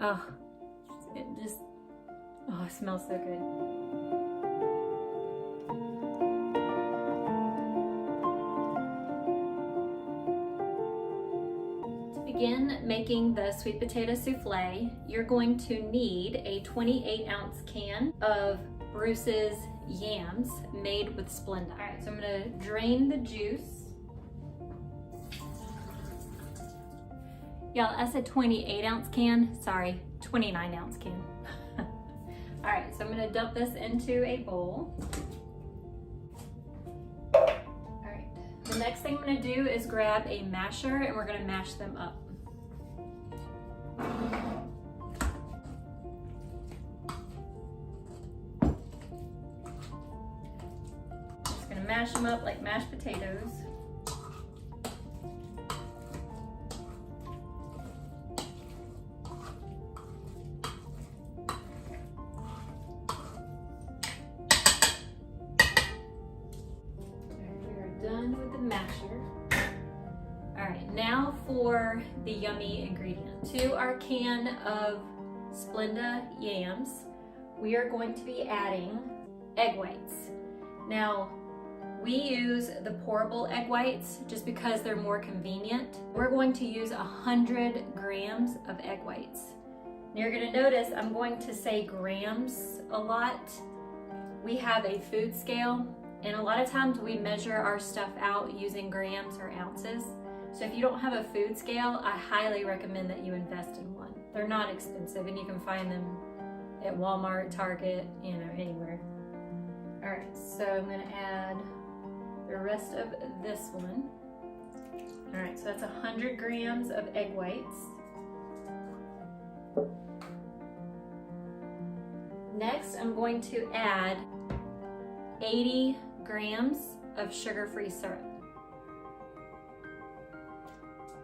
Oh, it just, oh, it smells so good. To begin making the sweet potato souffle, you're going to need a 28-ounce can of Bruce's Yams made with Splenda. All right, so I'm gonna drain the juice. Y'all, I said 28-ounce can, sorry, 29-ounce can. All right, so I'm gonna dump this into a bowl. All right, the next thing I'm gonna do is grab a masher and we're gonna mash them up. Just gonna mash them up like mashed potatoes. Done with the masher. All right, now for the yummy ingredient. To our can of Splenda Yams, we are going to be adding egg whites. Now, we use the pourable egg whites just because they're more convenient. We're going to use 100 grams of egg whites. Now you're gonna notice I'm going to say grams a lot. We have a food scale, and a lot of times we measure our stuff out using grams or ounces. So if you don't have a food scale, I highly recommend that you invest in one. They're not expensive and you can find them at Walmart, Target, you know, anywhere. All right, so I'm gonna add the rest of this one. All right, so that's 100 grams of egg whites. Next, I'm going to add 80 grams of sugar-free syrup.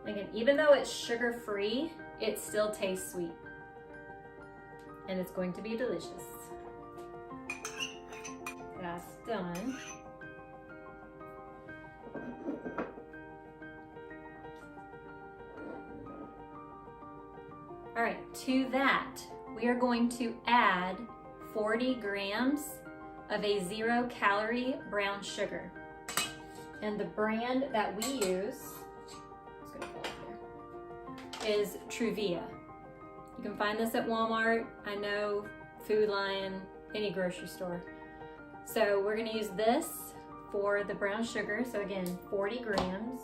Again, even though it's sugar-free, it still tastes sweet. And it's going to be delicious. That's done. All right, to that, we are going to add 40 grams of a 0-calorie brown sugar. And the brand that we use is Truvia. You can find this at Walmart, I know, Food Lion, any grocery store. So we're gonna use this for the brown sugar. So again, 40 grams.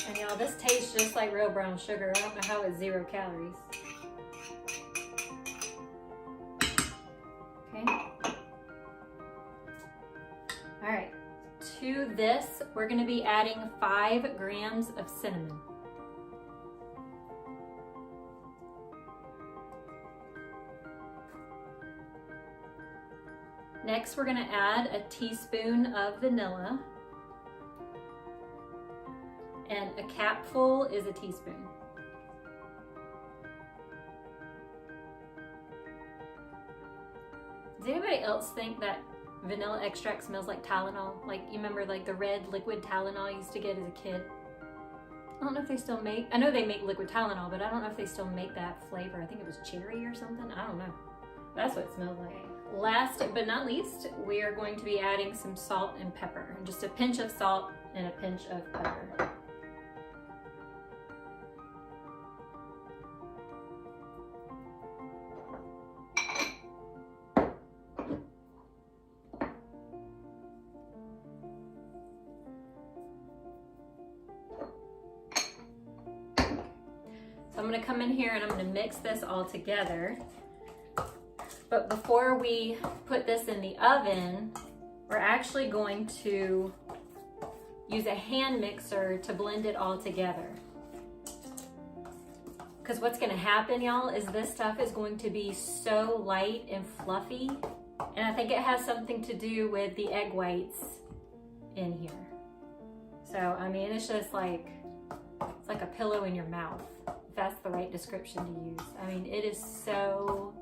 And y'all, this tastes just like real brown sugar. I don't know how it's 0 calories. Okay. All right, to this, we're gonna be adding 5 grams of cinnamon. Next, we're gonna add a teaspoon of vanilla. And a capful is a teaspoon. Does anybody else think that vanilla extract smells like Tylenol? Like, you remember like the red liquid Tylenol you used to get as a kid? I don't know if they still make, I know they make liquid Tylenol, but I don't know if they still make that flavor. I think it was cherry or something, I don't know. That's what it smells like. Last but not least, we are going to be adding some salt and pepper. Just a pinch of salt and a pinch of pepper. I'm gonna come in here and I'm gonna mix this all together. But before we put this in the oven, we're actually going to use a hand mixer to blend it all together. Because what's gonna happen, y'all, is this stuff is going to be so light and fluffy. And I think it has something to do with the egg whites in here. So, I mean, it's just like, it's like a pillow in your mouth. If that's the right description to use. I mean, it is so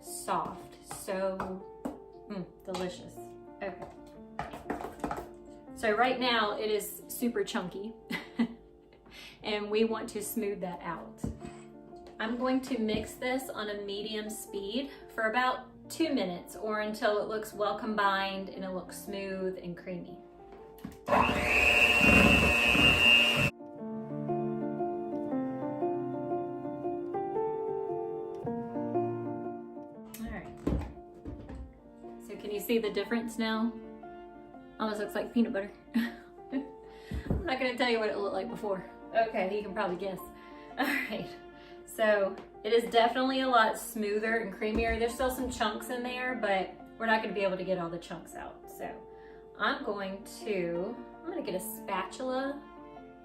soft, so delicious. Okay. So right now it is super chunky and we want to smooth that out. I'm going to mix this on a medium speed for about 2 minutes or until it looks well combined and it looks smooth and creamy. All right. So can you see the difference now? Almost looks like peanut butter. I'm not gonna tell you what it looked like before. Okay, you can probably guess. All right, so it is definitely a lot smoother and creamier. There's still some chunks in there, but we're not gonna be able to get all the chunks out. So I'm gonna get a spatula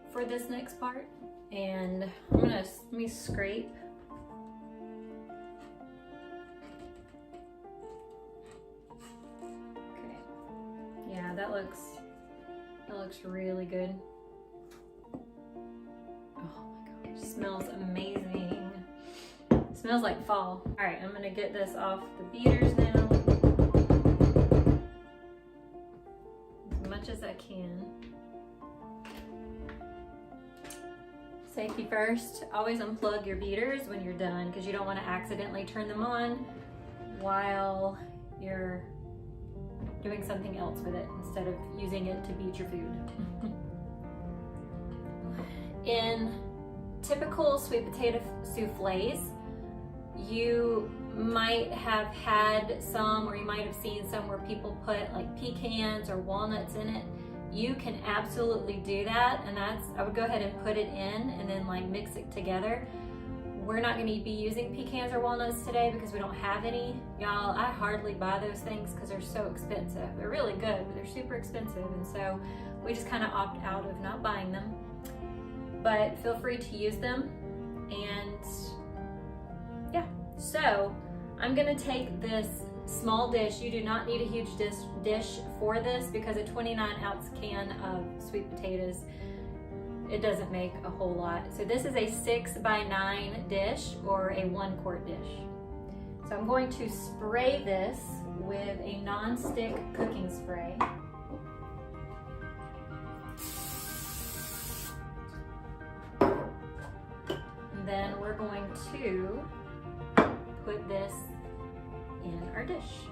for this next part, and let me scrape. Okay, yeah, that looks really good. Smells amazing. It smells like fall. All right, I'm gonna get this off the beaters now. As much as I can. Safety first, always unplug your beaters when you're done because you don't want to accidentally turn them on while you're doing something else with it instead of using it to beat your food. In typical sweet potato soufflés, you might have had some, or you might have seen some where people put like pecans or walnuts in it. You can absolutely do that, and I would go ahead and put it in and then like mix it together. We're not going to be using pecans or walnuts today because we don't have any. Y'all, I hardly buy those things because they're so expensive. They're really good, but they're super expensive, and so we just kind of opt out of not buying them. But feel free to use them, and yeah. So I'm gonna take this small dish. You do not need a huge dish for this because a 29-ounce can of sweet potatoes, it doesn't make a whole lot. So this is a 6x9 dish or a 1-quart dish. So I'm going to spray this with a non-stick cooking spray. And then we're going to put this in our dish.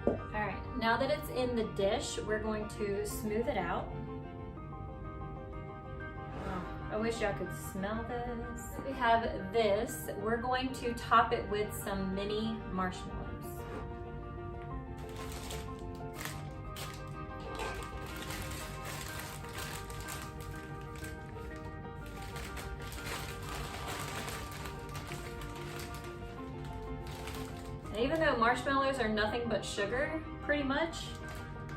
All right, now that it's in the dish, we're going to smooth it out. Oh, I wish y'all could smell this. We have this. We're going to top it with some mini marshmallows. And even though marshmallows are nothing but sugar, pretty much,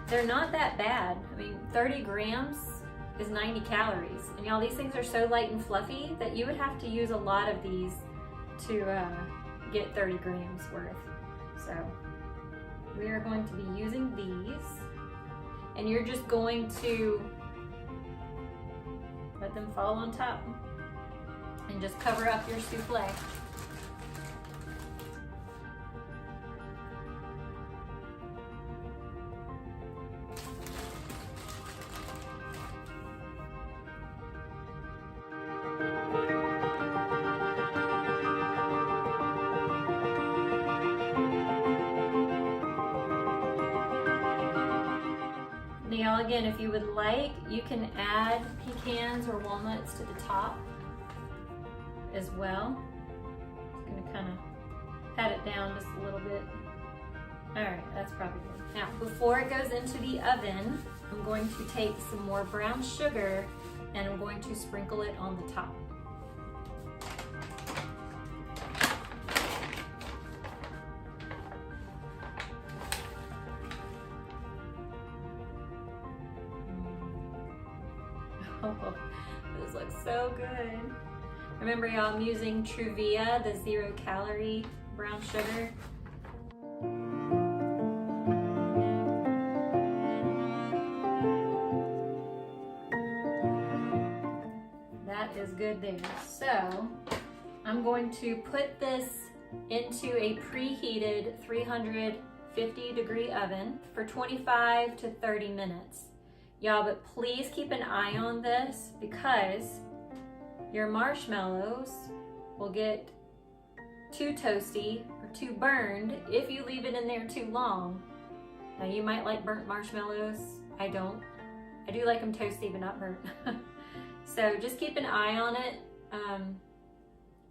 they're not that bad. I mean, 30 grams is 90 calories. And y'all, these things are so light and fluffy that you would have to use a lot of these to get 30 grams worth. So we are going to be using these, and you're just going to let them fall on top and just cover up your souffle. Now again, if you would like, you can add pecans or walnuts to the top as well. Just gonna kind of pat it down just a little bit. All right, that's probably good. Now, before it goes into the oven, I'm going to take some more brown sugar and I'm going to sprinkle it on the top. Oh, this looks so good. Remember, y'all, I'm using Truvia, the 0-calorie brown sugar. That is good there. So I'm going to put this into a preheated 350-degree oven for 25 to 30 minutes. Y'all, but please keep an eye on this because your marshmallows will get too toasty or too burned if you leave it in there too long. Now you might like burnt marshmallows. I don't. I do like them toasty but not burnt. So just keep an eye on it.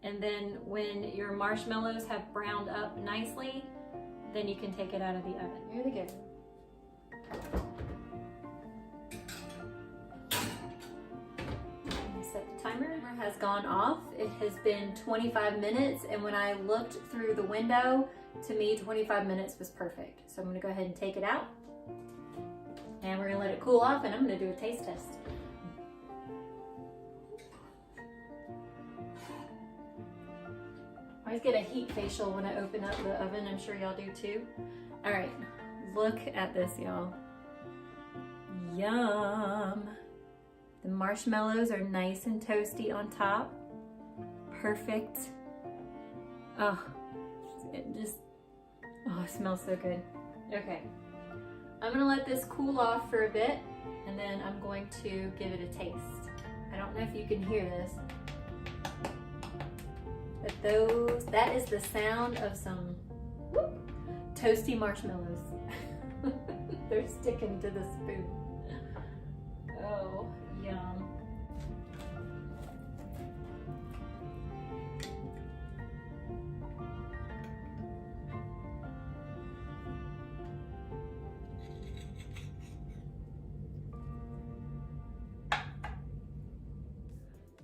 And then when your marshmallows have browned up nicely, then you can take it out of the oven. Here they go. Set the timer. Timer has gone off. It has been 25 minutes, and when I looked through the window, to me 25 minutes was perfect. So I'm gonna go ahead and take it out, and we're gonna let it cool off, and I'm gonna do a taste test. I always get a heat facial when I open up the oven. I'm sure y'all do too. All right, look at this, y'all. Yum. The marshmallows are nice and toasty on top. Perfect. Oh, it smells so good. Okay, I'm gonna let this cool off for a bit, and then I'm going to give it a taste. I don't know if you can hear this, but that is the sound of some toasty marshmallows. They're sticking to the spoon. Oh, yum.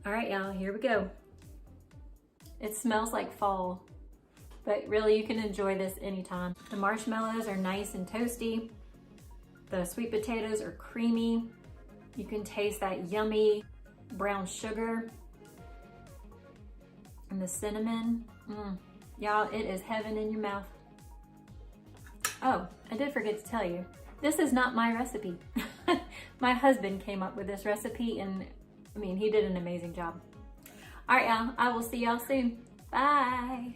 All right, y'all, here we go. It smells like fall, but really you can enjoy this anytime. The marshmallows are nice and toasty. The sweet potatoes are creamy. You can taste that yummy brown sugar and the cinnamon. Y'all, it is heaven in your mouth. Oh, I did forget to tell you, this is not my recipe. My husband came up with this recipe, and I mean, he did an amazing job. All right, y'all, I will see y'all soon. Bye.